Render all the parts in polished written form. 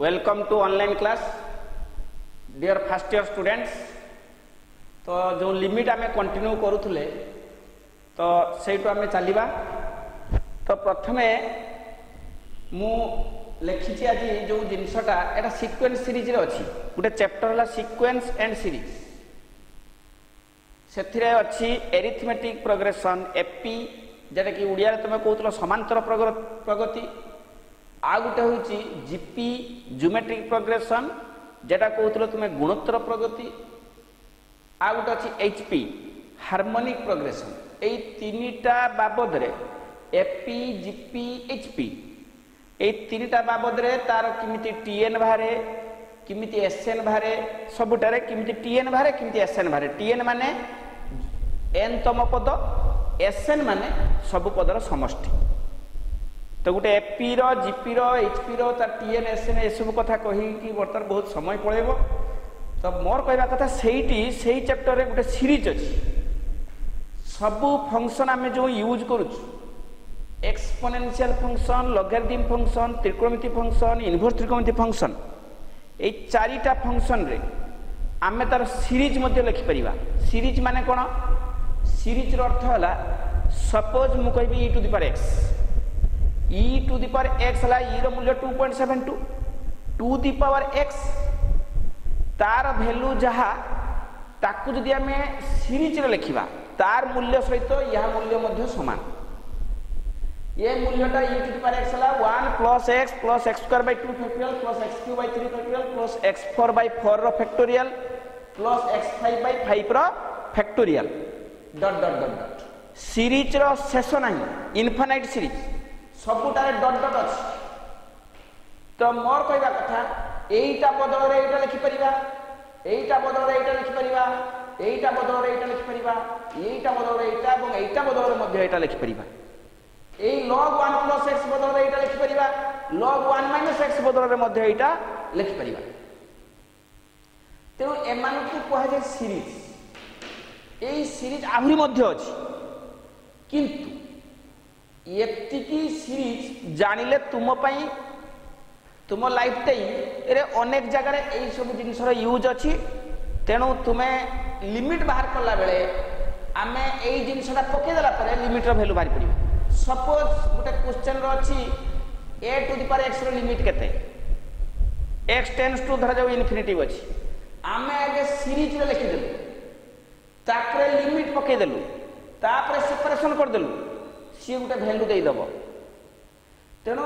Welcome to online class dear first year students. तो जो limit आम कंटिन्यू करूले तो सहीठू आम चलवा। तो प्रथमे मु लिखी आज जो जिनसटा एटा सीक्वेंस सीरीज रे अच्छी गोटे चैप्टर है सीक्वेंस एंड सीरीज से अच्छी एरिथमेटिक प्रोग्रेसन एपी जेटा कि उड़िया तुम कहूल समांतर प्रगति आ गोटे हूँ जीपी ज्योमेट्रिक प्रोग्रेसन जेटा कहूल तुम गुणोत्तर प्रगति आ गोटे अच्छी एचपी हार्मोनिक प्रोग्रेसन। यही तीनटा बाबद एपी जीपी एचपी ये तीनटा बाबद तार किमिति टीएन बाहर किमिति एसएन बाहर सबुटारे किमिति टीएन बाहर किमिति एसएन बाहर। टीएन माने एन तम पद एसएन माने सबु पदर समष्टि। तो गोटे एपी रो जीपी रो एचपी रो तार टीएन एसएन ये सब कथा कही बर्तमान बहुत समय पड़ेगा। तो मोर कहवा कथा से चैप्टर रे गोटे सीरीज अच्छी सबू फंक्शन आम जो यूज करूँ एक्सपोनेंशियल फंक्शन लॉगरिथम फंक्शन त्रिकोणमिति फंक्शन इनवर्स त्रिकोणमिति फंक्शन ये चारिटा फंक्शन रे आमे तार सीरीज मध्य लिखि परिबा। सीरीज माने कोन? सीरीज रो अर्थ होला सपोज मु कहबी e to the power x e to the power x हला e रो मूल्य 2.72 टू द पावर x तार वैल्यू जहा ताकू जदि आमे सीरीज रे लिखिबा तार मूल्य सहित यह मूल्य मध्य समान। ये मूल्यटा e to the power x हला 1 plus x square by 2 factorial plus x cube by 3 factorial plus x4 by 4 रो फैक्टोरियल प्लस x5 बाय 5 रो factorial dot dot dot dot. Series रो शेष नाही इनफाइनाइट सीरीज सबुटारे डॉट डॉट अछि। तो मोर कहबा कथा एईटा बदल रे एईटा लिखि परिबा एईटा बदल रे एईटा लिखि परिबा एईटा बदल रे एईटा लिखि परिबा एईटा बदल रे एईटा एवं एईटा बदल रे मध्य एईटा लिखि परिबा। एई log 1 प्लस x बदल रे एटा लिखि परिबा log 1 माइनस x बदल रे मध्य एटा लिखि परिबा। तेणु एमान को कहा जाय सीरीज। एई सीरीज आहुरी मध्य अछि किंतु एतिकी सीरीज जानिले तुम पई तुम लाइफ टाइम रे अनेक जगह रे एई सब जिनिस रो यूज अछि। तेणु तुमे लिमिट बाहर करला बेले आमे एई जिनिसटा पके देला परे लिमिट रो वैल्यू बाहर पड़िबो। सपोज गोटे क्वेश्चन रो अछि a to the power x रो लिमिट केते x टेंड्स टू धरा जाउ इन्फिनिटी अछि आमे आगे सीरीज रे लिखि देलु ताकरे लिमिट पके देलु तापरे सेपरेशन कर देलु सी गोटे वैल्यू देई दबो। तेनो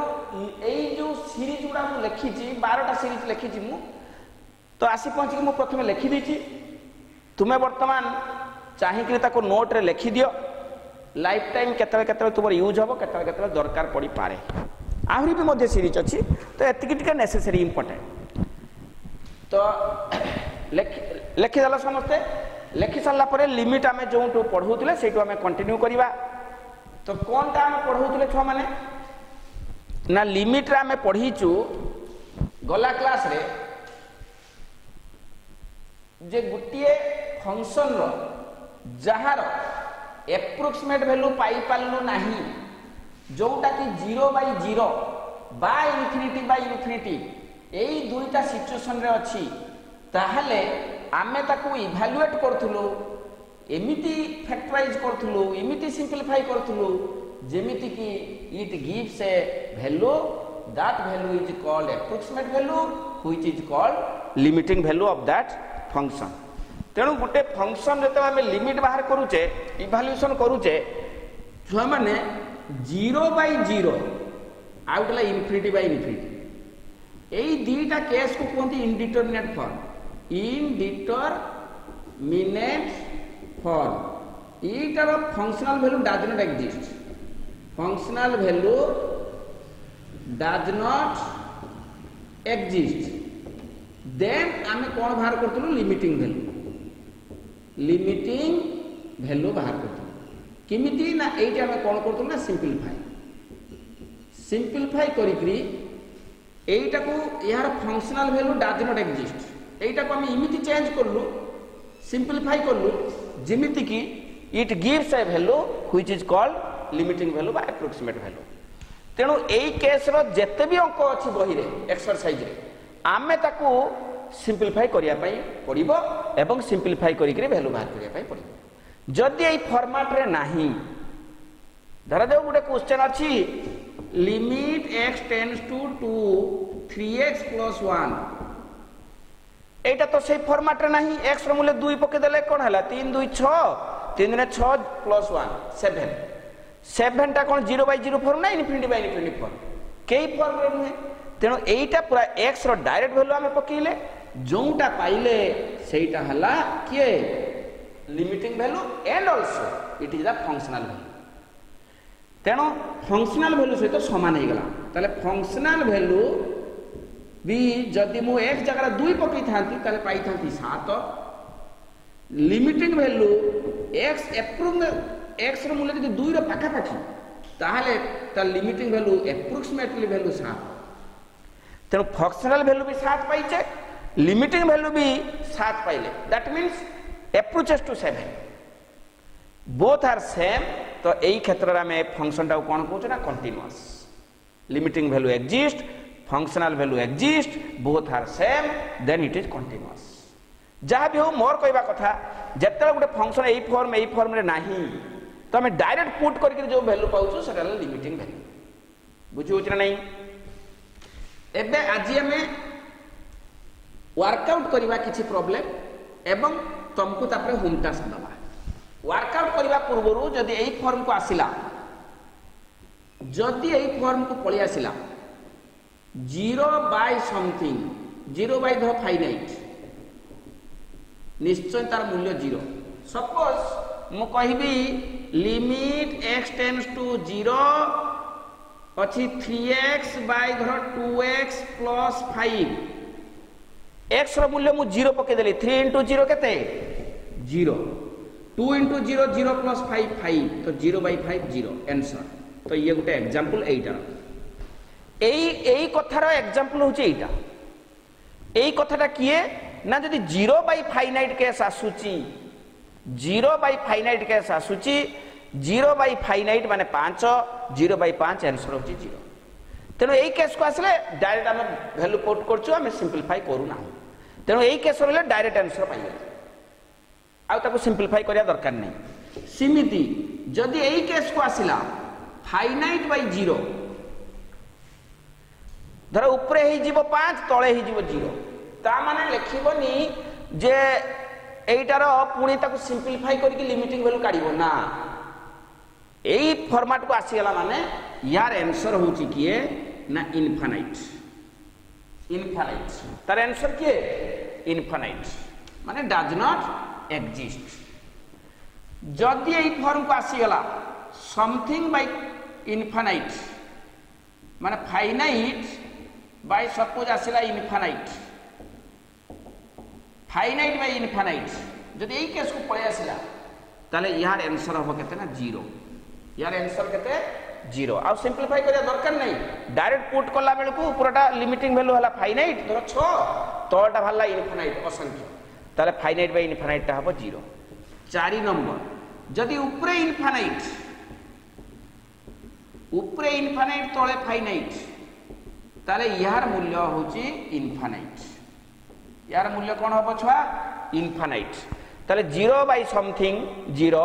एई जो सीरीज गुडा मु लिखि छी 12टा सीरीज लिखि छी मु तो आसी पहुंची मु प्रथमे लिखि दी छी। तुमे वर्तमान चाहि कि ताको नोट रे लिखि दियो लाइफ टाइम केतले तुम यूज हम केतले दरकार पड़ी पारे। आहरी भी मध्य सीरीज अच्छी तो एतिकी टिके नेसेसरी इंपोर्टेंट। तो लिखिदेल समस्ते लिखि सारा पर लिमिट आम जो पढ़ाऊे से आम कंटिन्यू करवा। तो कौन टा आम पढ़ाऊे छुआ मैंने ना लिमिट रे आम पढ़ीचु गला क्लास रे जे गोटे फंक्शन रो जहार एप्रोक्सीमेट वैल्यू पाई पालु नाही जोटा कि 0 बाय 0 बा इन्फिनिटी यही दुईटा सिचुएशन रे अछि ताहले आमे ताकू इवैल्यूएट करथुलु एमिति फैक्टराइज करथुलु एमिति सिंपलीफाई करथुलु जेमिति कि it gives A value that value is called approximate value which is called limiting value of that function. तेणु गोटे फंक्शन जो आम लिमिट बाहर करुचे इभाल्यूएशन करुचे छुआ माने 0 बाय 0 आउटला इन्फिनिटी बाय इन्फिनिटी यही दुईटा केस को कहते इनडिटरमिनेट फॉर्म इनडिटरमिनेट फॉर्म। ईटार functional value does not exist functional value does not exist then आमे कौन बाहर करथुलु लिमिटिंग वैल्यू लिमिटिंग वैल्यू बाहर करते किमिति ना एटी आमे कोन करतु ना सिंपलीफाई करिकरी एटा को यार functional value does not exist एटा को आमे इमिति चेंज करलु सिंपलीफाई करलु जेमिति कि it gives A value which is called limiting value बा एप्रोक्सीमेट वैल्यू। तेणु एई केस रो जेते भी अंक अछि बही रे एक्सरसाइज रे आमे ताकू सिंपलीफाई करिया पई पड़िबो एवं सिंपलीफाई करिकरी वैल्यू बाहर करिया पई पड़िबो जदि एई फॉर्मेट रे नाही धरा जाऊ गोटे क्वेश्चन अछि limit x tends to 2 3x + 1 एटा तो सही फॉर्मेट रे नाही x रो मूल्य 2 पके देले कोन हला 3 2 6 3 ने 6 + 1 7 7 टा कोन 0/0 फॉर्म ना इनफिनिटी बाय इनफिनिटी फॉर्म केई फॉर्म रे नुहे तेणु एटा पूरा x रो डायरेक्ट वैल्यू आमे पकेइले जोटा पाइले सेटा हला किए limiting value and also it is the functional value तेणु फंक्शनल वैल्यू सहित समान हो गला ताले फंक्शनल वैल्यू भी जदि मु x जगह 2 पकई थांती ताले पाई थांती 7 limiting value x approx x रो मूल्य जदि 2 रो पाखा पाखी ताहले ता लिमिटिंग वैल्यू एप्रोक्सीमेटली वैल्यू 7 तेणु फंक्शनल वैल्यू भी 7 पाइचे लिमिटिंग वैल्यू भी 7 पाइले that means approaches to 7 both are same तो यही क्षेत्र में फंक्शन टा कौन कहूँ ना continuous limiting value exist functional value exist both are same then it is continuous जहाँ भी हो मोर कहवा कथा जिते गोटे फंक्शन यही फॉर्म रे नाही तो आम डायरेक्ट पुट करके जो वैल्यू पाऊँ से लिमिटिंग वैल्यू बुझे ना नहीं एबे आज आम वर्कआउट करवा किसी प्रॉब्लम एवं तुमको तापर होम टास्क दबा वर्कआउट करवा पूर्व जदि यही फॉर्म को आसिला जदि यही फॉर्म को पलि आसिला 0 by something 0 by the finite निश्चय तार मूल्य 0 सपोज मु कहबी लिमिट x टेंड्स टू 0 अच्छी 3x बाय धर 2x + 5 x रो मूल्य मु 0 पके देली 3 * 0 केते 0 2 * 0 0 + 5 5 तो 0/5 0 आंसर तो ये गोटे एग्जांपल एटा एई कथार एग्जांपल होचे एटा एई कथाटा किए ना जदि 0 बाय फाइनाइट केस आसुची 0 बाय फाइनाइट केस आसुची 0 बाय फाइनाइट माने 5 0/5 आंसर होची 0 तेणु यही केस को आसले डायरेक्ट आम वैल्यू पुट करछु आम सिंपलीफाई करू ना तेणु यही केस रे डायरेक्ट आंसर पाइबे आ ताको सिंपलीफाई करिया दरकार नहीं सिमिति जदि यही केस को आसिला फाइनाइट बाय 0 धर ऊपर ही जीवो 5 तळे ही जीवो 0 ता माने लिखिबोनी जे एइटार पुणी ताको सिंपलीफाई करके लिमिटिंग वैल्यू काढिबो ना एई फॉर्मेट को आसी गला माने यार आंसर होची किए ना इनफाइनाइट तार आंसर किए इनफाइनाइट माने डज नॉट एग्जिस्ट जदि एई फॉर्म को आसी गला समथिंग बाय इनफाइनाइट माने फाइनाइट बाय सपोज आसिला इनफाइनाइट बाय इनफाइनाइट जदि एई केस को पळे आसिला ताले यार आंसर हो केते ना 0 यार आंसर केते 0 आ सिंपलीफाई करिया दरकार नहीं डायरेक्ट पुट करला बेल को पूराटा लिमिटिंग वैल्यू हला फाइनाइट धर 6 तळटा भाला इनफाइनाइट असंख्य ताले फाइनाइट बाय इनफाइनाइट ता हबो 0 4 नंबर जदि ऊपरे इनफाइनाइट तळे फाइनाइट ताले यार मूल्य होची इनफाइनाइट यार मूल्य कोन हबो छुआ इनफाइनाइट ताले 0 बाय समथिंग 0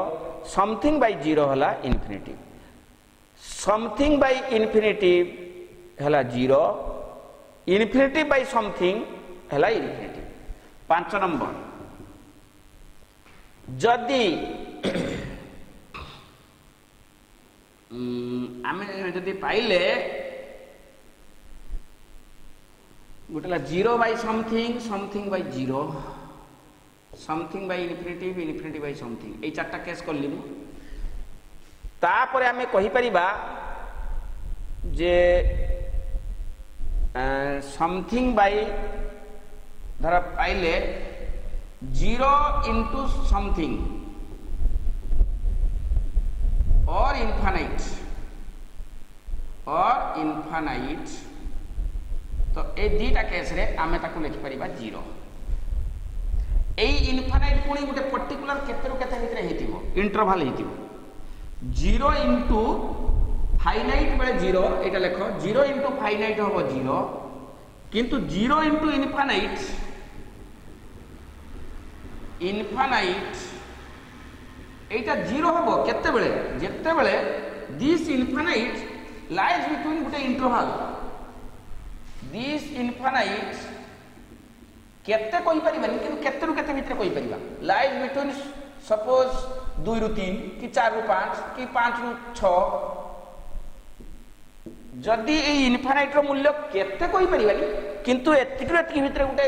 समथिंग बाय 0 हला इनफिनिटी समथिंग बाय इनफिनिटी हला 0 इनफिनिटी बाय समथिंग हला इनफिनिटी 5 नंबर जदि आमे जदि पाइले गोटेला 0 by something by 0 something by infinity by something ए चारटा केस करली मु तापर आमे कहि परिबा जे समथिंग बाय धर पाइले 0 into समथिंग और इनफाइनाइट तो ए दीटा केस रे आमे ताको लिखि परिबा 0 एई इनफाइनाइट पुणी गोटे पर्टिकुलर केतेरु केते भितरे हेतिबो इंटरवल हेतिबो 0 into फाइनाइट बेले 0 एटा लेखो 0 into फाइनाइट होबो 0 किंतु 0 इंटू इनफानाइट एटा 0 हम केते बेले जेते बेले दिस इनफानाइट लाइज बिटवीन गोटे इंटरवल दिस इनफानाइट केते कोई परिबानी किंतु केते रु केते भितर कोई परिबा लाइज बिटवीन सपोज 2 रु 3 कि 4 रु 5 कि 5 रु 6 जदि ए इनफानाइट रो मूल्य केते कोई परिबानी किंतु एतिक भितर गोटे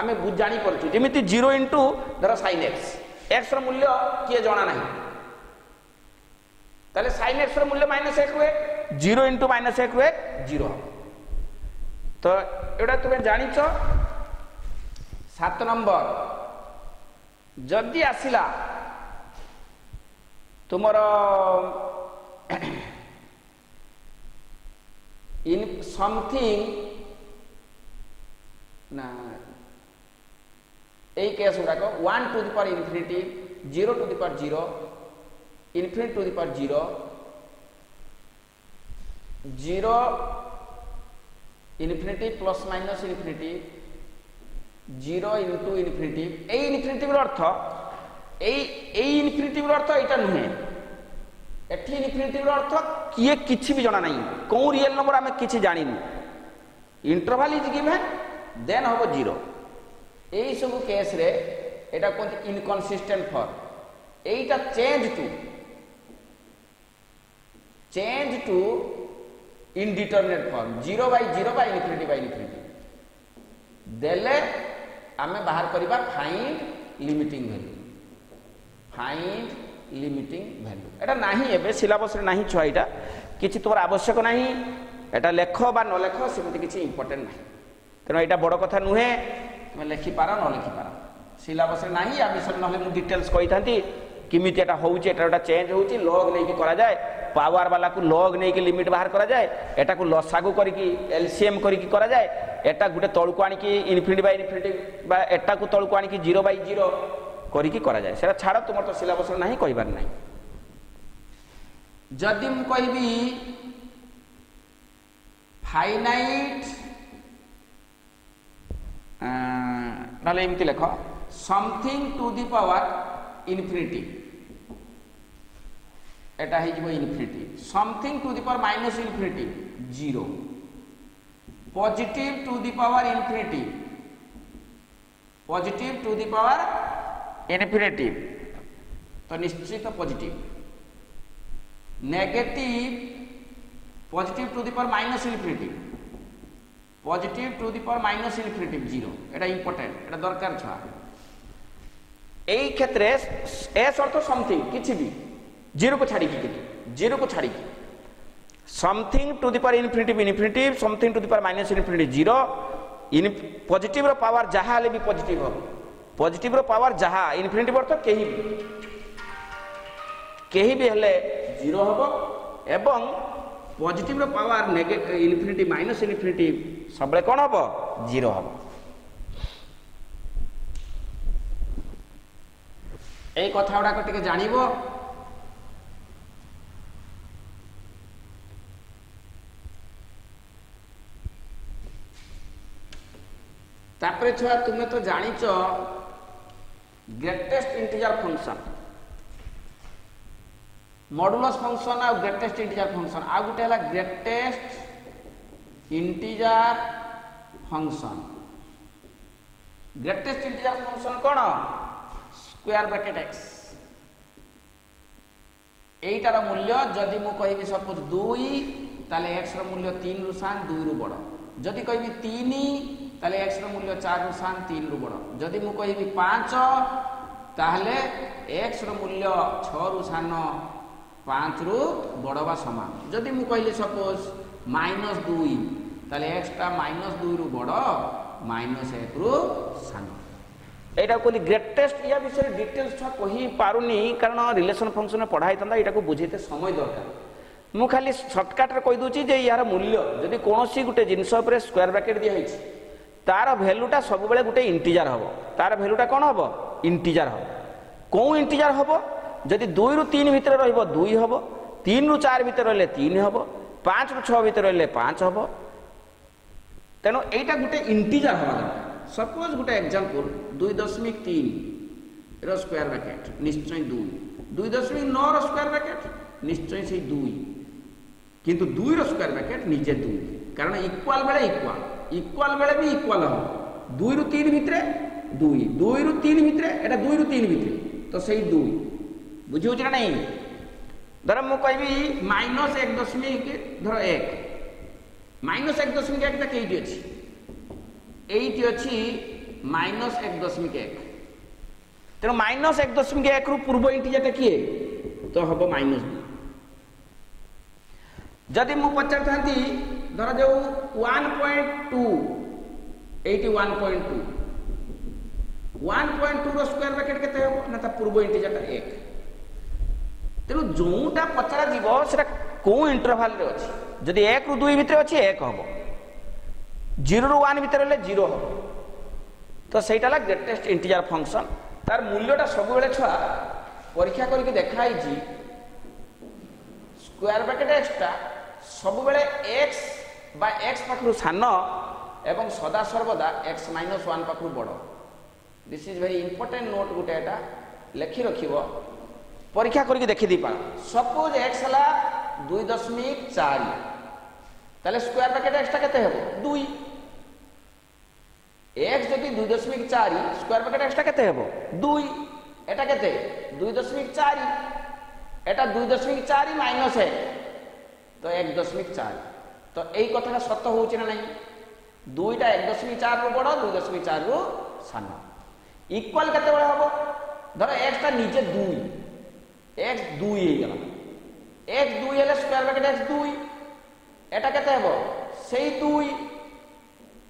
आमे जानी परछु जेमिति 0 इंटू धर sin x रो मूल्य किए जाना नहीं ताले sin x रो मूल्य -1 हुए 0 इंटू -1 हुए 0 तो एटा तुमे जानिछो 7 नंबर जदि आसिला तुमर इन समथिंग ना ए केस गुड़ाक 1 to the power infinity 0 to the power 0 infinity to the power 0 0 infinity plus minus infinity 0 into infinity ए इनफिनिटी अर्थ ए इनफिनिटी अर्थ एटा नुहे एठी इनफिनिटी अर्थ किए किछि भी जाना नहीं को रियल नंबर आमे किछि जानिनु इंटरवल इज गिवन देन होबो 0 एई सब केस रे एटा कोन इनकंसिस्टेंट फॉर्म एटा change to indeterminate form 0 by 0 by infinity देले आमे बाहर करिबा फाइंड लिमिटिंग वैल्यू एटा नाही एबे सिलेबस रे नाही छ एटा किछि तोर आवश्यक नाही एटा लेख बा न लेख सेमति किछि इंपोर्टेंट नाही तेनो एटा बड़ कथा नुहे तुम लेखि पार न लेखि पार सिलेबस रे नाही आ विषय नले मु डिटेल्स कहि थांती किमिति एटा होउची एटा चेंज होउची लॉग नै कि करा जाय पावर वाला को लॉग नै कि लिमिट बाहर करा जाय एटा को लसागु करी कि एलसीएम करी कि करा जाय एटा गुटे तळु को आनी कि इनफिनिटी बाय इनफिनिटी बा एटा को तळु को आनी कि 0 बाय 0 करी कि करा जाय सेटा छाड़ तुमर तो सिलेबस रे नाही कहिबार नाही जदि मु कहबी फाइनाइट नाले एमती लेख something to the power infinity एटा हे जिवो infinity something to the power minus infinity 0 positive to the power infinity positive to the power infinity तो निश्चित positive negative positive to the power minus infinity positive to the power minus infinity 0 एटा important एटा दरकार छा एई क्षेत्र S अर्थ something किछि भी 0 को छाड़ी की 0 को छाड़ी की something to the power infinity something to the power minus infinity 0 in positive रो पावर जहा ले भी पॉजिटिव हो पॉजिटिव रो पावर जहा इनफिनिटी अर्थ केही भी हेले 0 होबो एवं पॉजिटिव रो power negative infinity minus infinity सबले कोन होबो 0 होबो ए कथा उडा को टिके जानिबो तापरे छुआ तुमे तो जानिच greatest integer function modulus function आ ग्रेटेस्ट इंटीजर फंक्शन आ गुटे हला greatest integer function greatest integer function कोन स्क्वायर ब्रैकेट x एटार मूल्य जदि मु कहिबी सपोज 2 ताले x रो मूल्य 3 रु सान 2 रु बड़ जदि कहिबी 3 ताले x रो मूल्य 4 रु सान 3 रु बड़ जदि मु कहिबी 5 ताहले x रो मूल्य 6 रु सान 5 रु बड़ बा समान जदि मु कहिली सपोज -2 ताले x ता -2 रु बड़ -1 रु सान एटा कोली ग्रेटेस्ट या विषय डिटेल्स छ कहि पारुनी कारण रिलेशन फंक्शन पढ़ाई तंदा एटा को बुझेते समय दरकार मु खाली शॉर्टकट रे कहि दोची जे यार मूल्य जदि कोनोसी गुटे जिंस ऊपर स्क्वायर ब्रैकेट दिया हिच तार वैल्यूटा सब बेले गुटे इंटीजर हबो तार वैल्यूटा कोन हबो इंटीजर हबो को इंटीजर हबो जदि 2 रु 3 भीतर रहबो 2 हबो 3 रु 4 भीतर रहले 3 हबो 5 रु 6 भीतर रहले 5 हबो तेणु एटा गोटे इंटीजर हवा दरकार। सपोज गोटे एग्जांपल 2.3 रो स्क्वायर ब्रैकेट निश्चय 2, 2.9 रो स्क्वायर ब्रैकेट निश्चय से 2, किंतु 2 रो स्क्वायर ब्रैकेट निजे 2, कारण इक्वल बेले इक्वल बेले भी इक्वल हम 2 रु 3 भितरे 2, 2 रु 3 भितरे एटा 2 रु 3 भितरे तो सही 2 बुझी होची ना नहीं। धर मु कहबी माइनस 1 दशमिक धर 1 माइनस 1 दशमिक 1 तक एइटी अछि, एइटी अछि माइनस 1 दशमिक 1, तेणु माइनस 1 दशमिक 1 रु पूर्व इंटीजर किए तो हम माइनस 2। जदि मु पचार थांती धर जो 1.2 एइटी 1.2 रो स्क्वायर ब्रैकेट केते हो ना ता पूर्व इंटीजर 1, तेणु जोटा पचरा जीवो सेटा को इंटरवल रे अछि, जदि 1 रु 2 भितर अछि 1 हबो, 0 रु 1 भितर हेले 0 हबो, तो सेटा ला ग्रेटेस्ट इंटीजर फंक्शन। तार मूल्यटा सब बेले छुआ परीक्षा करके देखाई छी स्क्वायर ब्रैकेट x टा सब बेले x बा x पाखरु सान एवं सदा सर्वदा x - 1 पाखरु बड़। This is very important note गुटे एटा लिखि रखिबो परीक्षा करके देखि दी पा। सपोज x हला 2.4 ताले स्क्वायर ब्रैकेट x टा केते हेबो 2, x जदि 2.4 स्क्वायर ब्रैकेट x टा केते हेबो 2, एटा केते 2.4 एटा 2.4 माइनस 1 तो 1.4, तो एई कथाटा सत्य होउची ना नहीं, 2 टा 1.4 रु बड़ 2.4 रु सान। इक्वल केते बळे हबो धर x टा नीचे 2, x 2 हे गेला, x 2 हेले स्क्वायर ब्रैकेट x 2 एटा केते हेबो सेही 2,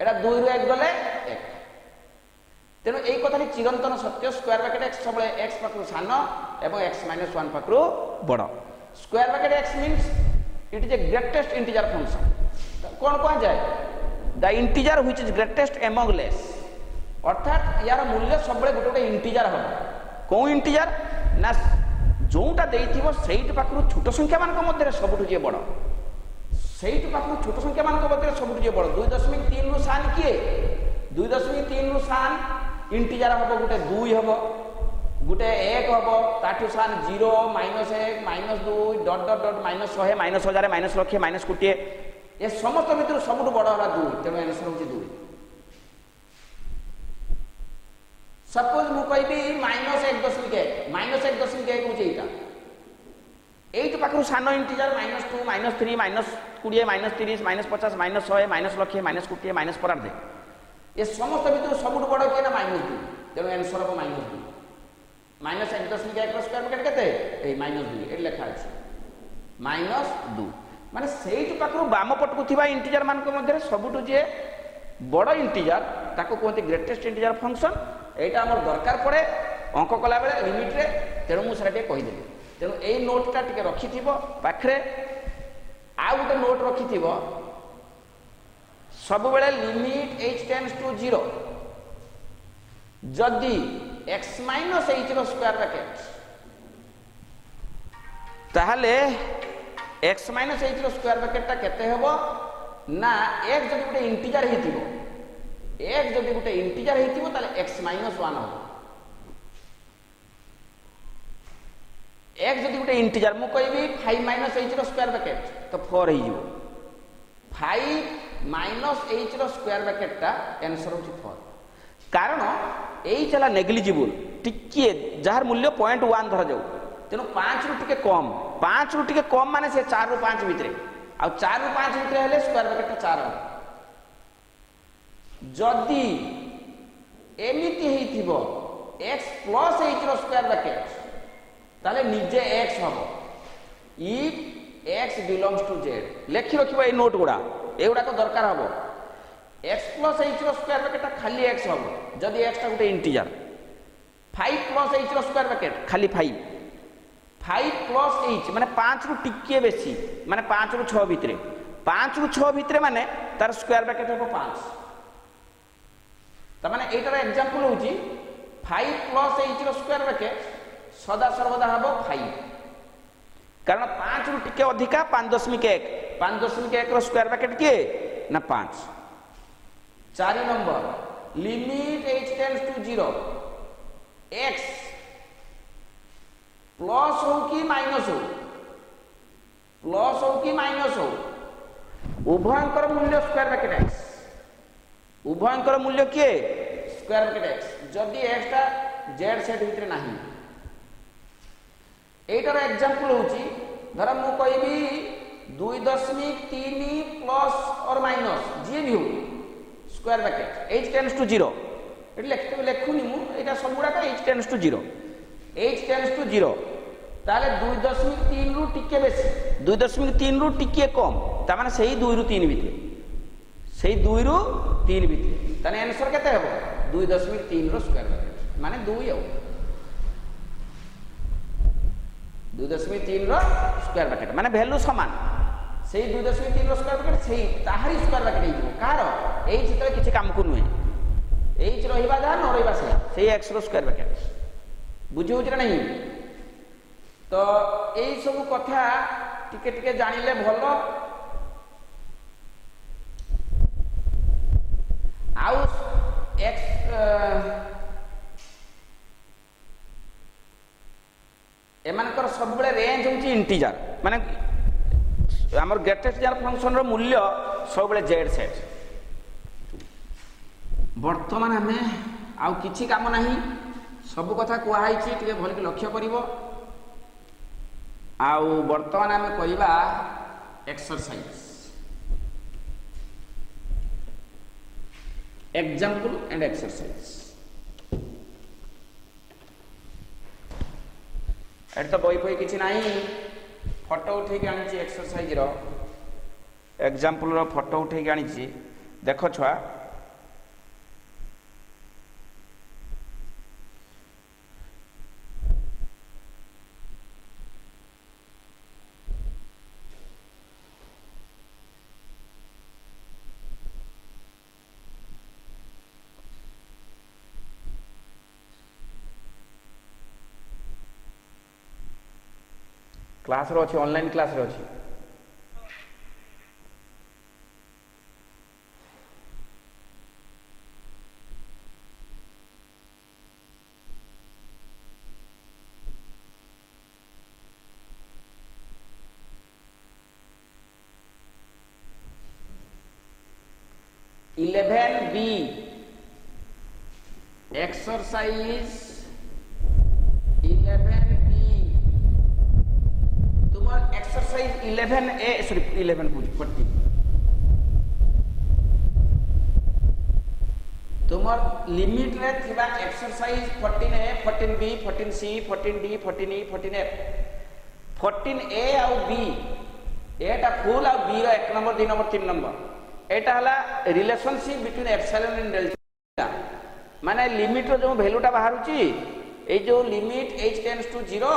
एटा 2 रु 1 गले 1, तेणु एई कथाटी चिरंतन सत्य स्क्वायर ब्रैकेट x सबले x पाखरु सान एवं x - 1 पाखरु बड़। Square bracket x means it is a greatest integer function. कौन कहा जाए the integer which is greatest among less, अर्थात यार मूल्य सब गोटे गोटे इंटीजर हम। कौ इंटीजर ना जोटा देइथिबो सेइट पाखरु छोट संख्या मानक मध्य सबुठु जे बड़, सेइट पाखरु छोट संख्या मानक मध्य सबुठु जे बड़ 2.3 रु सान किए 2.3 रु सान इंटीजर हबो गोटे 2 हबो गोटे 1 हबो ताठु सान 0 -1 -2 डॉट डॉट डॉट -100 -1000 -लक्ष -कोटिए ए समस्त भितर सबुठु बड़ होला 2, तेनो आंसर होची 2। सपोज मु कहबी -1 दशमिक 1 होची एटा 8 पाखरु सान इंटीजर -2 -3 -20 -30 -50 -100 -लक्ष -कोटिए -पर दे ए समस्त भितर सबुठु बड़ के ना -2, तेनो आंसर हो -2। -1 दशमिक 1 रो स्क्वायर ब्रैकेट केते ए -2 ए लेखा अछि -2 माने सेइट पाखरु बाम पटकु थिबा इंटीजर मान को मध्य सबुठु जे बड़ इंटीजर ताको कहते ग्रेटेस्ट इंटीजर फंक्शन। एटा हमर दरकार पड़े अंक कला बेले लिमिट रे, तेणु मु सेटा कहि देली। तेणु ए नोटटा टिके रखिथिबो पाखरे, आ गोटे नोट रखिथिबो सब बेले लिमिट h टेंड्स टू 0 जदि x - h रो स्क्वायर ब्रैकेट ताहले x - h रो स्क्वायर ब्रैकेट ता केते हेबो ना x जदि गोटे इंटीजर हेतिबो, x जदि गोटे इंटीजर हेतिबो ताले x - 1 हो, x जदि गोटे इंटीजर मु कहबी 5 - h रो स्क्वायर ब्रैकेट तो 4 हे जिवो, 5 - h रो स्क्वायर ब्रैकेट ता आंसर होची 4, कारण एई चला नेग्लिजिबल टिके जार मूल्य 0.1 धर जाऊ, तेनु 5 रु टिके कम, 5 रु टिके कम माने से 4 रु 5 भितरे आ 4 रु 5 भितरे हेले स्क्वायर ब्रैकेट 4 हो। जदि एमिति हेइथिबो x + h रो स्क्वायर ब्रैकेट ताले निजे x हबो, if x belongs to z लेखि रखिबो ए नोट गुडा एगुडा को दरकार हबो। x + h रो स्क्वायर ब्रैकेट खाली x हबो जदि x टा गुटे इंटीजर, 5 + h रो स्क्वायर ब्रैकेट खाली 5 + h माने 5 रु टिके बेसी माने 5 रु 6 भितरे, 5 रु 6 भितरे माने तार स्क्वायर ब्रैकेट हबो 5, त माने एटार एग्जांपल होची 5 + h रो स्क्वायर ब्रैकेट सदा सर्वदा हबो 5, कारण 5 रु टिके अधिका 5.1 रो स्क्वायर ब्रैकेट किए ना 5, 4 number limit h tends to 0 x plus हो कि माइनस हो, प्लस हो कि माइनस हो, उभयंकर मूल्य स्क्वायर ब्रैकेट x, उभयंकर मूल्य किए स्क्वायर ब्रैकेट x, जदि x टा z सेट भितर नाही। एटार एग्जांपल होची धर मु कहबी 2.3 प्लस और माइनस जी भी हो square bracket h tends to 0, एटा लेखुनी मु एटा सब गुडा का h tends to 0, h tends to 0 ताले 2.3 रु टिके बेसी, 2.3 रु टिके कम, ता माने सही 2 रु 3 भितर, सही 2 रु 3 भितर, ताने आंसर केते हेबो 2.3 रो स्क्वायर ब्रैकेट माने 2 आउ 2.3 रो स्क्वायर ब्रैकेट माने वैल्यू समान, सही 2.3 रो स्क्वायर ब्रैकेट सही ताहारी स्क्वायर ब्रैकेट हेइबो कार एही चित्र किछि काम को नुहे, एही रहिबा जा न रहिबा सही x रो स्क्वायर ब्रैकेट बुझी होछ ना नहीं। तो यही सब कथा टिके टिके जानिले भलो। आउ x एमानकर सब बेले रेंज होची इंटीजर माने हमर ग्रेटेस्ट इंटीजर फंक्शन रो मूल्य सब बेले z सेट। वर्तमान हमें आउ किछि काम नाही, सब कथा कुआ हाइछि टिके भल के लक्ष्य करिवो। आउ वर्तमान आम कहिबा एक्सरसाइज, एग्जांपल एंड एक्सरसाइज। एट तो बही फही किछि नाही, फोटो उठे के आनिछि एक्सरसाइज रो एग्जांपल रो फोटो उठे के आनिछि। देखो छुआ क्लास रो अछि, ऑनलाइन क्लास रो अछि। Eleven B exercise 11 exercise 11A sorry 11 40 तुमर लिमिट रे थिबा exercise 14A 14B 14C 14D 14E 14F 14A आउ B एटा फुल आउ B रो 1 नंबर 2 नंबर 3 नंबर एटा हला relationship between epsilon and delta माने लिमिट रो जो वैल्यूटा बाहरुची ए जो limit h tends to 0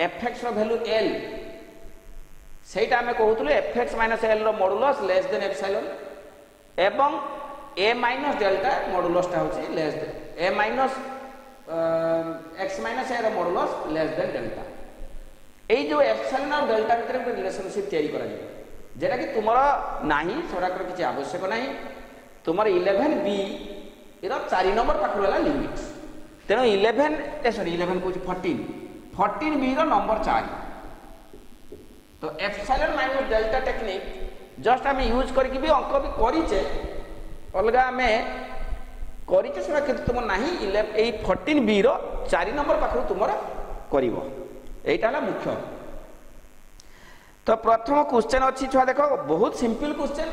fx रो वैल्यू l सेटा हमें कहूतले fx माइनस l रो मॉडुलस लेस देन एप्सिलॉन एवं a माइनस डेल्टा मॉडुलस ता होची less than a minus x minus a रो मॉडुलस लेस देन डेल्टा। ए जो एप्सिलॉन और डेल्टा भीतर एक रिलेशनशिप तैयारी करा जाय जेटा कि तुमरा नाही सराकर किछि आवश्यक नाही। तुमर 11b इरो 4 नंबर पाखु वाला लिमिट तेनो 11 को 14b रो नंबर 4 तो epsilon minus delta technique just हमें यूज करके भी अंक भी करिचे अलगा हमें करिचे सेटा कि तुम नाही 14b रो 4 नंबर पाखु तुमरा करिवो एटा हला मुख्य। तो प्रथम क्वेश्चन अच्छी छुआ देख बहुत सिंपल क्वेश्चन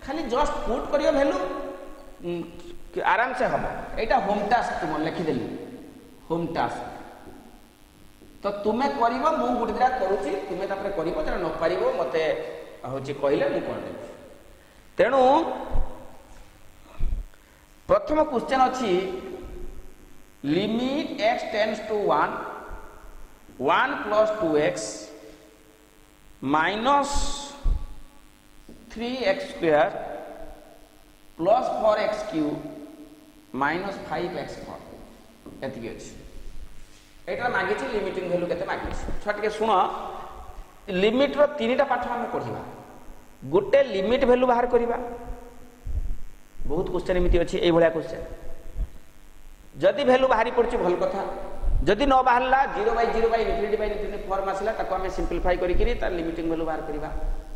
खाली जस्ट पुट करियो वैल्यू आराम से हम एटा होम टास्क तुम लिखिदेली होम टास्क तो तुम्हें करिवो मु गुटे दिरा करूची तुम्हें तापर करिवो जरा न पारिवो मते होची कहिले मु कर देबी। तेणु प्रथम क्वेश्चन अच्छी limit x tends to 1 plus 2x minus 3x square plus 4x cube minus 5x4 एति अछि एटा मागे छी लिमिटिंग वैल्यू केते मागे छी छ टिके सुनो लिमिट रो तीनटा पाठ हम पढिबा गोटे लिमिट वैल्यू बाहर करिबा बहुत क्वेश्चन एमती अच्छी ये भाया क्वेश्चन जदि भैल्यू बाहरी पड़ी भल कथा जदि न बाहरला 0 बाय 0 बाय इनफिनिटी फॉर्म आसला ताको आमे सिंपलीफाई करी तार लिमिटिंग वैल्यू बाहर करबा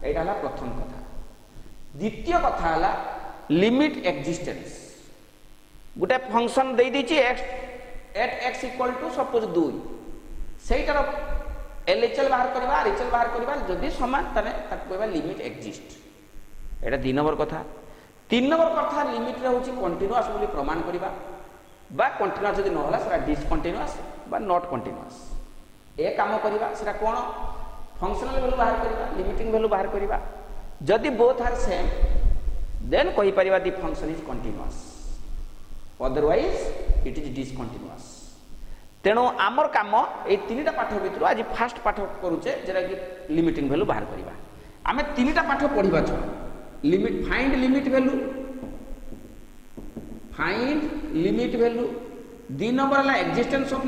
एटा हला प्रथम कथा द्वितीय कथा हला लिमिट एक्जिस्टेंस गोटे फंक्शन दे दीची x इक्वल टू सपोज 2 सेटार LHL बाहर करबा RHL बाहर करबा जदि समान तने ताको कहबा लिमिट एक्जिस्ट एटा 2 नंबर कथा 3 नंबर कथा लिमिट रे होची कंटीन्यूअस बोली प्रमाण करबा बा कंटीन्यूअस जदि न होला सेटा डिसकंटीन्यूअस बा नॉट कंटीन्यूअस ए काम करबा सेटा कोन फंक्शनल वैल्यू बाहर करबा लिमिटिंग वैल्यू बाहर करबा जदि बोथ आर सेम देन कहि परिबा the function is continuous otherwise it is discontinuous तेणु आमर काम ए तीनटा पाठ भितर आज फास्ट पाठ करूचे जेरा कि लिमिटिंग वैल्यू बाहर करबा आमे तीनटा पाठ पढिबा छ limit find limit value the number है एक्जिस्टेंस ऑफ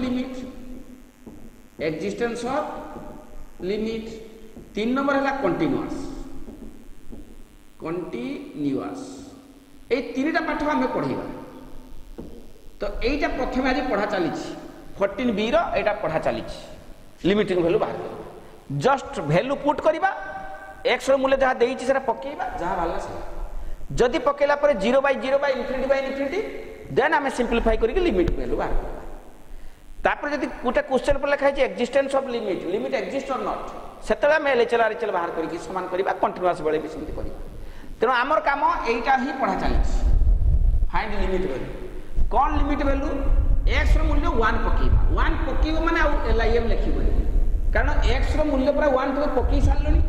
लिमिट 3 नंबर है कंटीन्यूअस ए तीनटा पाठ आम पढ़ा तो यहीटा प्रथम आज पढ़ा चली 14B रा पढ़ा चली लिमिटिंग वैल्यू बाहर कर जस्ट वैल्यू पुट करवा एक्स मूल्य जहाँ देती है पकेबा जहाँ बाहर से जदि पकेला पर 0 बाय इनफिनिटी देन आम सिंपलीफाई करके लिमिट वैल्यू बाहर करवा तापर जदि गोटे क्वेश्चन पर लिखा है एक्जिस्टेंस ऑफ लिमिट एक्जिस्ट और नॉट सेतले आम LHL RHL बाहर करके समान करवा कंटीन्यूअस बेले भी सेमती करवा तेणु आमर काम एटा ही पढ़ा चली फाइंड लिमिट वैल्यू कौन लिमिट वैल्यू एक्स रो मूल्य 1 पकेबा माने आ LIM लिखिबो कारण एक्स रो मूल्य पूरा 1 तो पकई सारलनी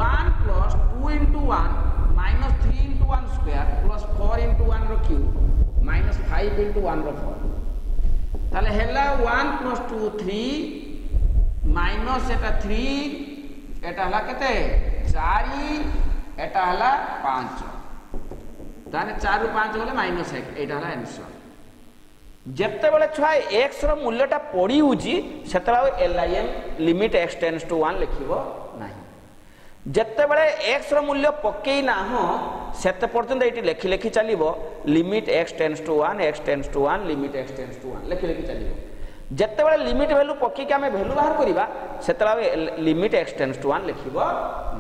1 plus 2 into 1 minus 3 into 1 square plus 4 into 1 रो क्यूब minus 5 into 1 रो 4 ताले हेला 1 plus 2 3 minus एटा 3 एटा हला केते 4 एटा हला 5 ताने 4 रो 5 होले माइनस 1 एटा हला आंसर जेते बेले छुआ x रो मूल्यटा पड़ी होजी सेतला LIM limit x tends to 1 लिखिबो नाही जेते बेले x रो मूल्य पकेई ना हो सेते पर्यंत एटी लेखि लेखि चलिबो limit x tends to 1 limit x tends to 1 लेखि लेखि चलिबो जेते बेले लिमिट वैल्यू पकेई के हमें वैल्यू बाहर करिबा सेतला लिमिट x टेंड्स टू 1 लिखिबो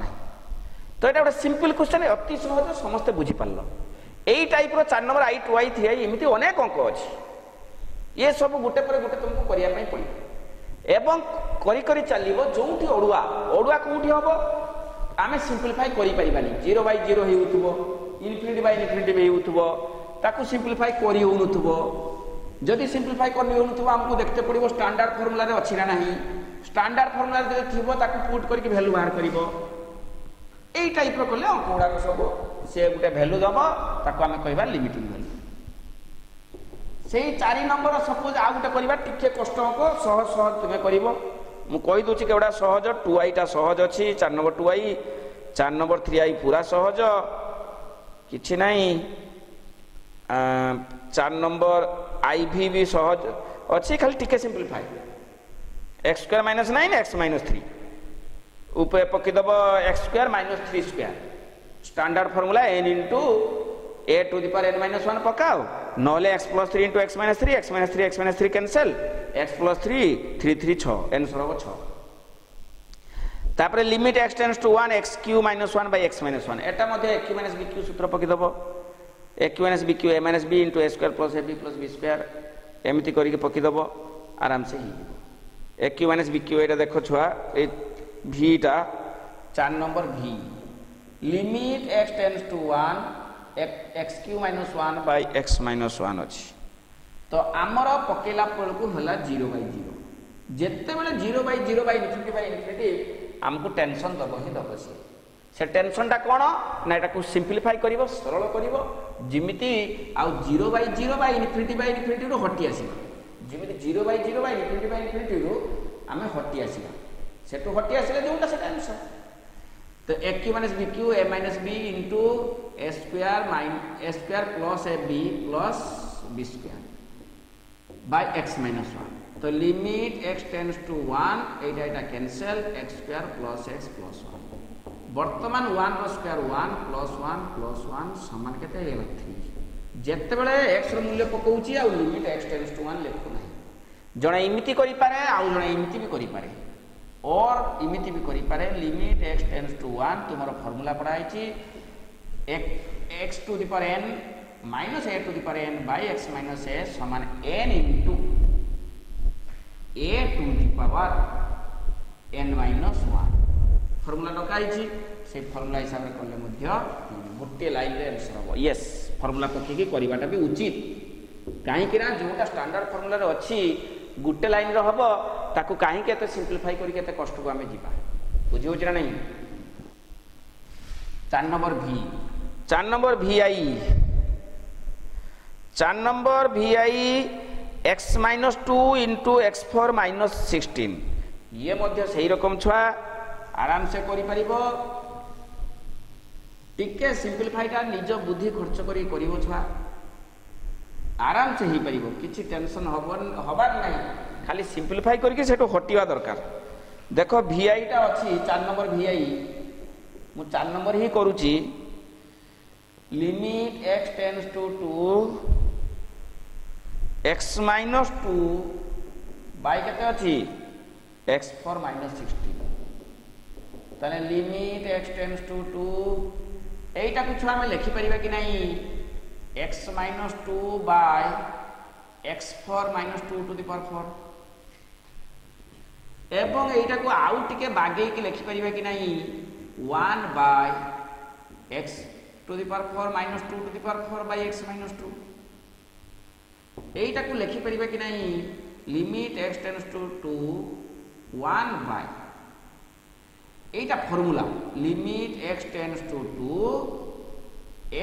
नाही तो एटा गोटे सिंपल क्वेश्चन अति सहज समस्त बुझी पारलो एई टाइप रो 4 नंबर I2 I3 एमिति अनेक अंक अछि ये सब गोटे पर गोटे तुमको करिया पई पड़ी एवं करी करी चलिबो जोंठी ओडुआ कोठी हबो आमे सिंपलीफाई करि परिबानी 0 बाय 0 हेउथबो इनफिनिटी बाय इनफिनिटी हेउथबो ताकू सिंपलीफाई करि होउनथबो जदि सिंपलीफाई करनी होउनथबो हमको देखते पड़िबो स्टैंडर्ड फार्मूला रे अछि ना नाही स्टैंडर्ड फार्मूला रे थिबो ताकू पुट करके वैल्यू बाहर करिवो एई टाइप रो करले अंक गुडा सब से गुटे वैल्यू दबो ताकू आमे कहबा लिमिटिंग वैल्यू से 4 नंबर सपोज आ गुटे करबा टिके कष्ट को सहज सहज तुमे करिवो मु कहि दोछि केवडा सहज 2i टा सहज अछि 4 नंबर 2i 4 नंबर 3i पूरा सहज किछि नाही 4 नंबर iv भी सहज अछि खाली टिके simplify x square minus 9 x minus 3 ऊपर पकि दबो x square minus 3 square standard formula n into a to the power n minus 1 पकाओ नॉले x plus 3 into x minus 3 x minus 3 cancel x plus 3 3 3 6 n सरब 6 तापरे limit x tends to 1 x cube minus 1 by x minus 1 एटा मध्ये a q minus b q सूत्र पकि दबो a q minus b q a minus b into a square plus ab plus b square एमिति करी के पकि दबो आराम से ही a q minus b q एटा देखो छुआ ए v टा 4 number v limit x tends to 1 x cube minus 1 by x minus 1 अछि तो आमर पकेला पळ को हला 0 by 0 जेते बेले 0 by इनफिनिटी हमको टेंशन दबो ही दबो से टेंशन टा कोन ना एटा को सिंपलीफाई करिवो सरल करिवो जिमिति आ 0 by इनफिनिटी रो हटी आसीबा जिमिति 0 by इनफिनिटी रो हमें हटी आसीबा सेटो हटी आसीले जोंटा से टेंशन तो a q minus b q a minus b into a square plus a b plus b square by x minus 1 तो limit x tends to 1 Etah cancel x square plus x plus 1 वर्तमान 1 रो square 1 plus 1 समान केते 3 जिते बड़े x मूल्य पकाऊँगी आ limit x tends to 1 लिखु ना जड़े इमिति करें आउ जड़े इमिति भी करें और इमिति भी करें लिमिट एक्स टेन्स टू 1 तुम फर्मूला पढ़ाई x to the power n minus a to the power n by x minus a समान n into a to the power n minus 1 formula डकाई से फर्मूला हिसाब से कले गोटे लाइन रे आंसर हम यस फर्मूला पकईकि करवाटा भी उचित कहीं जोटा स्टैंडर्ड फर्मूला अच्छी गोटे लाइन रे हम ताकू कहीं के सिंप्लीफाई करके कष्ट को आम जा बुझे ना नहीं 4 number vi x minus 2 into x four minus 16 ये मध्य सही रकम छुआ आराम से करि परिबो टिके सिंप्लीफाईटा निज बुद्धि खर्च करी करिवो छुआ आराम से ही परिबो किछि टेंशन हबार नहीं खाली सिंप्लीफाई करके सेटो हटिवा दरकार देखो vi टा अछि 4 नंबर vi मु 4 नंबर ही करूची limit x tends to 2 x minus 2 by केते अछि एक्स फोर माइनस 16 ताले लिमिट x टेंड्स टू 2 एटा कुछ हम लिखि परिबा कि नहीं x minus 2 by x four minus 2 to the power 4 एवं एटा को आउ टिके बागे कि लिखि परिबा कि नहीं 1 by x to the power 4 minus 2 to the power 4 by x minus 2 एटा को लिखि परिबा कि नहीं limit x tends to 2 1 by एटा formula limit x tends to 2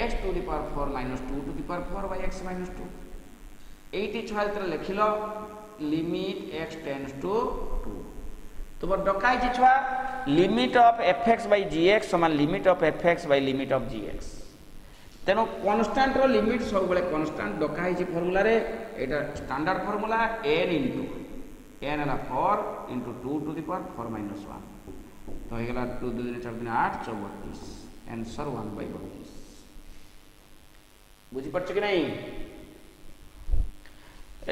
x to the power 4 minus 2 to the power 4 by x minus 2 एटी छुआ जतरे लिखिलो लिमिट x टेंड्स टू 2 तुम डकाई छी छुआ limit of fx by gx समान limit of fx by limit of gx तेनो कांस्टेंट रो लिमिट सब बेले कांस्टेंट डकाई छी फार्मूला रे एटा standard formula n into n हला 4 into 2 to the power 4 minus 1 तो हे गला 2 2 4 4 8 34 आंसर 1 बाय 32 बुझी पड़छ कि नहीं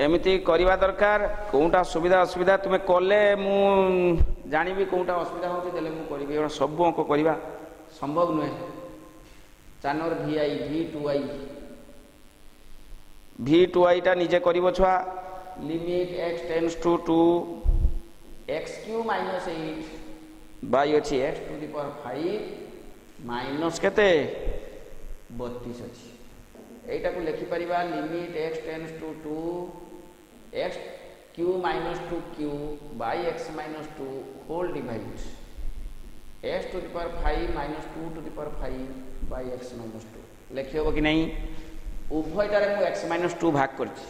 एमिति करवा दरकार कोटा सुविधा असुविधा तुम्हें कले मु जानिबी कोटा असुविधा होती देले मु करिबी एटा सब अंक करवा संभव नुहे 4 नंबर v2i टा निजे करिवो छुआ limit x tends to 2 x cube minus 8 by अछि x to the power 5 minus केते 32 अछि एटा को लिखि परिबा limit x tends to 2 x cube minus 2 cube by x minus 2 whole divide x to the power 5 minus 2 to the power 5 by x minus 2 लिखि हो कि नहीं उभयटारे मु x माइनस 2 भाग करछि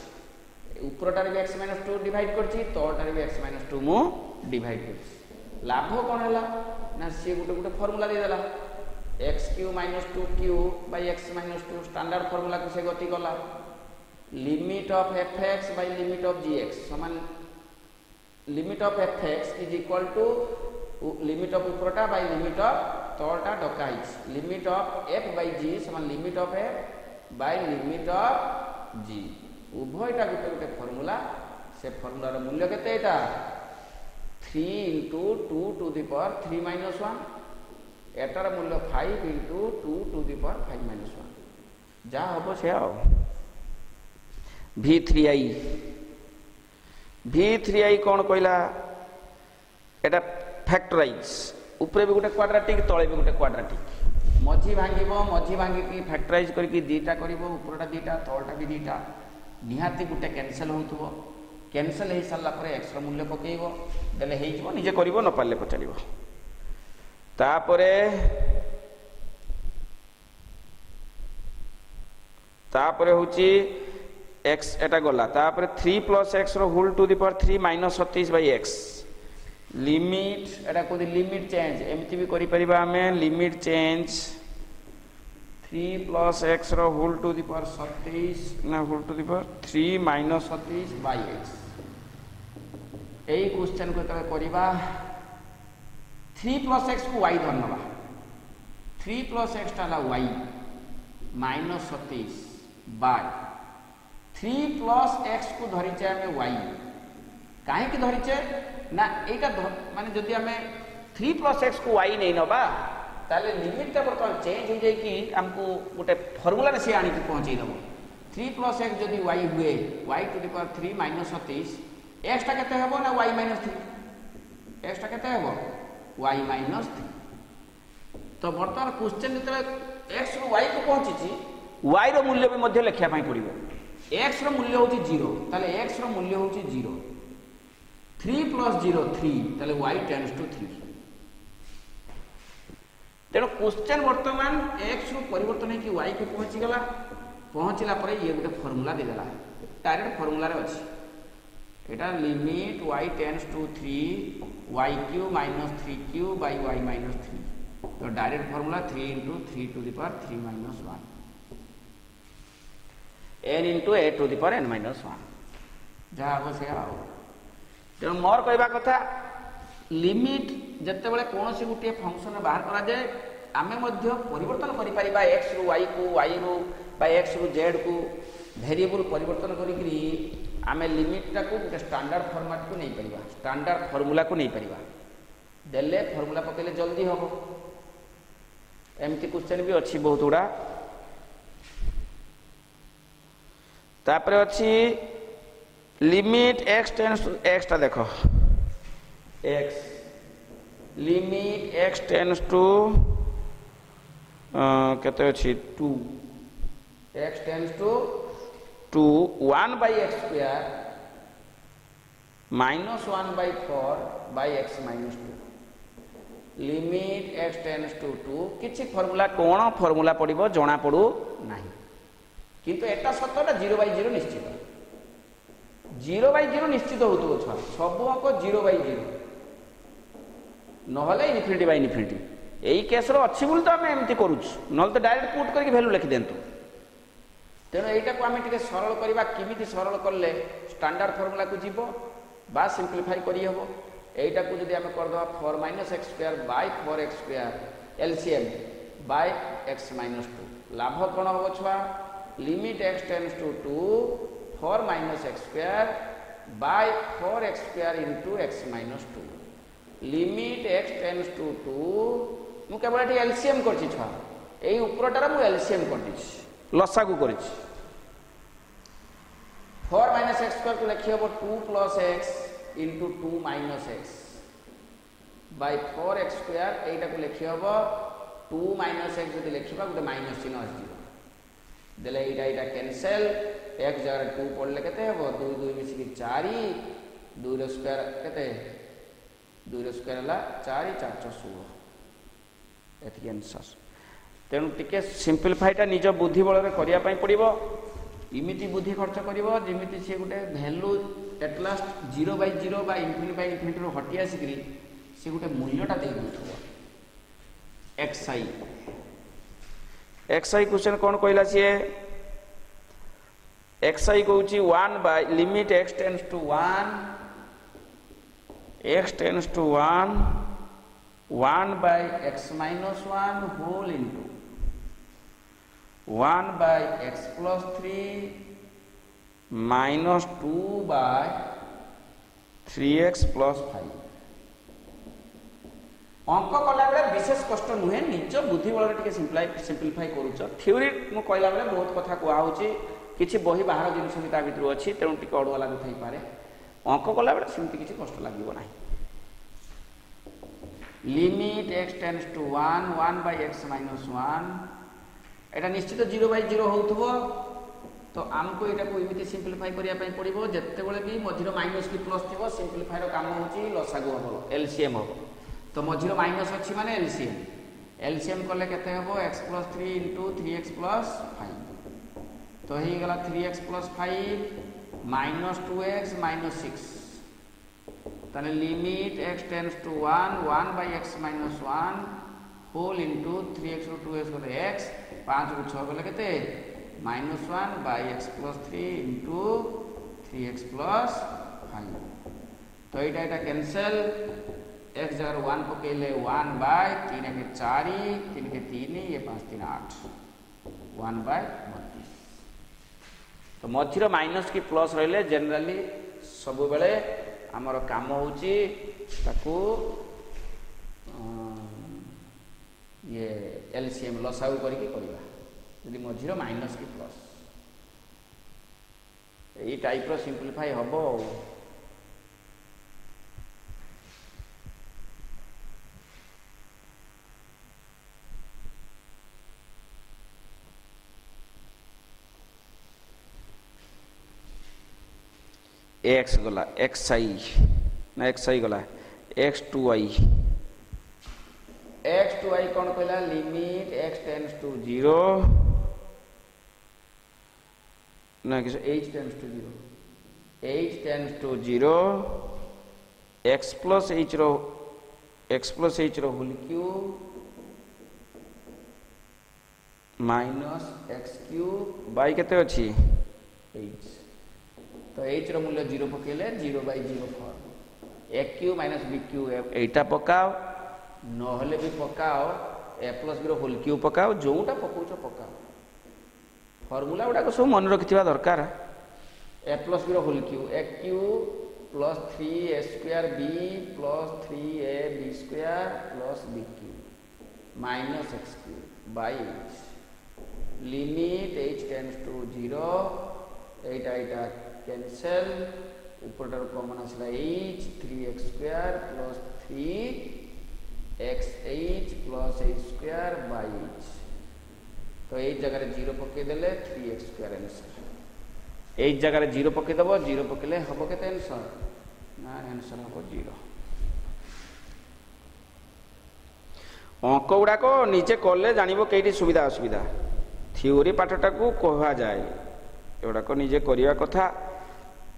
ऊपरटारे भी x माइनस 2 डिवाइड करछि तळटारे भी x माइनस 2 मु डिवाइड करछि लाभ कोन हला ना से गुटे फार्मूला दे देला x cube minus 2 cube by x minus 2 standard formula को से गति कला limit of f x by limit of g x समान limit of f x is equal to limit of ऊपरटा बाई लिमिट ऑफ तलटा डकाई limit of f by g समान limit of f by limit of g उभयटा गोटे गोटे formula से फार्मूलार मूल्य केते एटा 3 into 2 to the power 3 minus 1 एटार मूल्य 5 into 2 to the power 5 minus 1 जा हम से v3i कौन कहला एटा फैक्टराइज ऊपर भी गोटे क्वाड्रेटिक तले भी गोटे क्वाड्रेटिक मझी भांगी फैक्टराइज करके दीटा करिवो ऊपरटा दीटा तलटा भी दीटा निहाती गोटे कैंसल होतबो कैंसल हो सारा पर एक्स रो मूल्य पकेइबो देले हेइ जबो निजे करिवो न पाले पचारिबो तापरे होची x एटा गला तापरे 3 प्लस x रो whole to the power 3 minus 37 by x limit एटा को लिमिट चेंज एमिति भी करि परिबा हमें लिमिट चेंज 3 प्लस x रो होल टू द पावर 37 ना whole to the power 3 minus 37 by x एई क्वेश्चन को करिबा 3 प्लस x को y धरनबा 3 प्लस x टाला y minus 37 by 3 plus x को धरीचे आम वाई कहीं धरीचे ना यहाँ माने जदि आम 3 प्लस एक्स को वाई नहीं नवा ताले लिमिटा बर्तमान चेंज हो जाए आमको गोटे फर्मूला सी आनी पहुँचे देव 3 प्लस एक्स जदि वाई हुए y to the power 3 minus 30 एक्सटा केते हेबो ना वाई माइनस 3 एक्सटा केते हेबो वाई माइनस 3 तो बर्तमान क्वेश्चन जो एक्स रु वाई को पहुँची वाई रो मूल्य भी मध्य लिखा पड़ो एक्स रो मूल्य हूँ 0 ताले एक्स रो मूल्य हूँ 0 3 प्लस 0 3 ताले वाई टेंड्स टू 3 तेणु क्वेश्चन बर्तमान एक्स रु परिवर्तन होगी वाई को पहुँचीगला पहुँचला पर ये गोटे फर्मूला देदेला डायरेक्ट फर्मूला अच्छी एटा limit y tends to 3 y cube minus 3 cube by y minus 3 तो direct formula 3 into 3 to the power 3 minus 1 n into a to the power n minus 1 जहाँ हम से तेणु मोर कहवा कथा लिमिट जिते बड़े कौन सी गोटे फंक्शन बाहर करा जाए आमे मध्य परिवर्तन करि परिबा x रु y को y रु बा x रु z को वेरिएबल परिवर्तन करी आमे लिमिट टाको गोटे स्टैंडर्ड फॉर्मेट को नहीं परिबा स्टैंडर्ड फार्मूला को नहीं परिबा देले फार्मूला पकेले जल्दी हबो एमती क्वेश्चन भी अच्छी बहुत गुड़ा तापरे अच्छी limit x tends to x टा देखो x limit x tends to केते अछि 2 x tends to 1 by x square minus 1 by 4 by x minus 2 limit x tends to 2 किछि फार्मूला कोन फार्मूला पड़िबो जणा पड़ू नाही किंतु एटा सतटा 0 बाय 0 निश्चित 0 बाय 0 निश्चित होतो छा सब अंक 0 बाय 0 नहले इनफिनिटी बाय इनफिनिटी एई केस रो अछि बोल तो हम एमती करूछ नहले तो डायरेक्ट पुट करके वैल्यू लिखि देंतु तेणु एटा को आम टिके सरल करबा किमिति सरल करले स्टैंडर्ड फार्मूला को जीवो बा सिंपलीफाई करी हबो एटा को जदि आम कर दवा 4 minus x square by 4x square LCM by x minus 2 लाभ कोन हो छवा limit x tends to 2 4 minus x square by 4x square into x minus 2 limit x tends to 2 मु केवल एटी एलसीएम करछि छवा एई ऊपरटार मु एलसीएम कर दिछि लसागु करछि 4 माइनस x स्क्वायर को लिखि हबो 2 plus x into 2 minus x by 4x square एटा को लिखि हबो 2 माइनस x जदि लिखिबा गोटे माइनस चिन्ह आसी देले एटा कैंसिल x जगह 2 पड़ले केते हबो 2 2 मिसी 4 2 रो स्क्वायर केते 2 रो स्क्वायर हला 4 4 16 एथि आंसर तेणु टिके सिंपलीफाईटा निज बुद्धि बल रे करिया पई पड़िबो इमिति बुद्धि खर्च करिवो जेमिति से गोटे वैल्यू एट लास्ट 0 बाय 0 बा इनफिनिटी रो हटी आसिकरी से गोटे मूल्यटा दे दउथबो xi क्वेश्चन कौन कहला सी xi कहूँ 1 by limit x tends to 1 by x minus 1 whole into 1 by x plus 3 minus 2 by 3x plus 5 अंक कला बेले विशेष कष्ट नुहे निज बुद्धि बल टिके सिंपलीफाई करूछ थ्योरी मु कहला बेले बहुत कथा कुआ होची किछि बही बाहर जिनिस भी ता भितर अछि तेणु टिके अडुआ लागु थाई पारे अंक कला बेले सेमति किछि कष्ट लागिबो नाही limit x tends to 1 1 by x minus 1 एटा निश्चित 0 बाय 0 होउथबो तो आमको एटा को इमिति सिंपलीफाई करिया पई पड़िबो जत्ते बेले भी मझिरो माइनस की प्लस थिबो सिंपलीफाई रो काम होची लसागु हबो एलसीएम हबो तो मझिरो माइनस अच्छी माने एलसीएम कले केते हबो x plus 3 into 3x plus 5 तो ही गला 3x plus 5 minus 2x minus 6 ताले limit x tends to 1 1 by x minus 1 whole into 3x रो 2x को x 5 रो 6 गले केते minus 1 by x plus 3 into 3x plus 5 तो एटा कैंसिल x जगह 1 पकेले 1 बाय 3 के 4 3 के 3 ये 5 3 8 1 बाय 32 तो मझीर माइनस कि प्लस रहिले जनरली सब बेले आमर काम होची ताकू ये एलसीएम लसागु करके करवा यदि मझीर माइनस कि प्लस यही टाइप रो सिंपलीफाई हम एक्स गला एक्स आई ना एक्स आई गला एक्स टू आई कौन कहला लिमिट एक्स टेंड्स टू 0 ना कि h tends to 0 x plus h रो whole cube minus x cube by केते अछि h तो h रो मूल्य 0 पकेले 0/0 form a cube minus b cube एटा पकाओ नहले भी पकाओ a प्लस b रो होल क्यूब पकाओ जोटा पकाउछ पकाओ फॉर्मूला गुडा सब मन रखिथिबा दरकार a प्लस b रो whole cube a cube plus 3a square b plus 3ab square plus b cube minus x cube by limit h tends to 0 एटा कैंसल ऊपर कॉमन आसला h 3x square plus 3xh plus h square by h तो h जगह 0 पकई देले 3x square answer H जगह 0 पकई दबो 0 पकईले हम केते आंसर ना आंसर हम 0 अंक गुड़ाक निजे कले जानिबो केटी सुविधा असुविधा थ्योरी पाठटा को कहा जाए एगुड़ाक निजे करिया कथा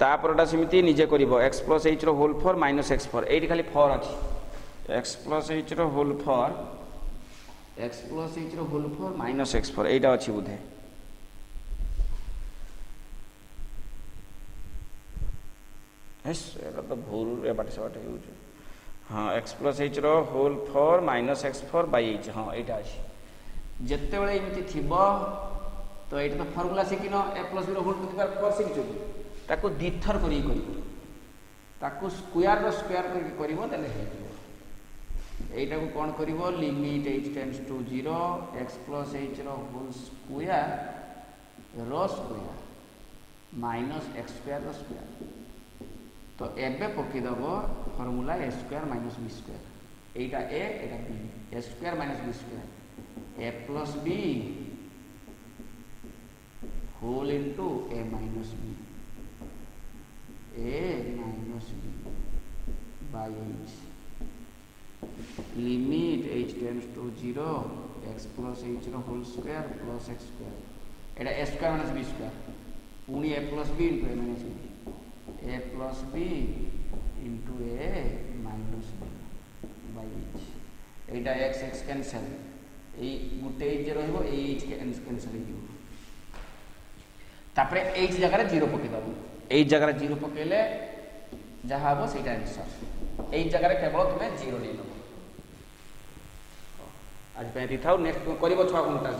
तापरटा सेमिति निजे करिवो x प्लस h रो होल 4 माइनस x 4 एटी खाली 4 अछि x प्लस h रो होल 4 x प्लस h रो होल 4 माइनस x 4 एटा अछि बुधे एस एटा तो भूल ए बाटे से बाटे होउ हां x प्लस h रो whole 4 minus x 4 by h हां एटा अछि जत्ते बेले इमिति थिबो तो एटा तो फार्मूला सिकिनो a प्लस b रो होल टू द पावर 4 सिकिचो ताको द्विथर करी करिवो ताको स्क्वायर रो स्क्वायर करके करिवो तले हेजिवो एटा को कोन करिवो limit h tends to 0 x plus h रो होल स्क्वायर रो स्क्वायर माइनस x स्क्वायर रो स्क्वायर तो एबे पकी दबो formula a square minus b square एटा a एटा b a square minus b square a plus b whole into a minus b a minus b by h limit h tends to 0 x plus h रो whole square plus x square एटा a square minus b square पुनी a plus b into a minus b a plus b into a minus b by h एटा x x cancel ए गुटे h रहइबो h cancel हियो तापरे h जगह 0 पके दबो एई जगह 0 पकेले जहाँ हम से आंसर एई जगह केवल तुम्हें 0 नहीं लो आज पे दी था नेक्स्ट करिवो 6 घंटा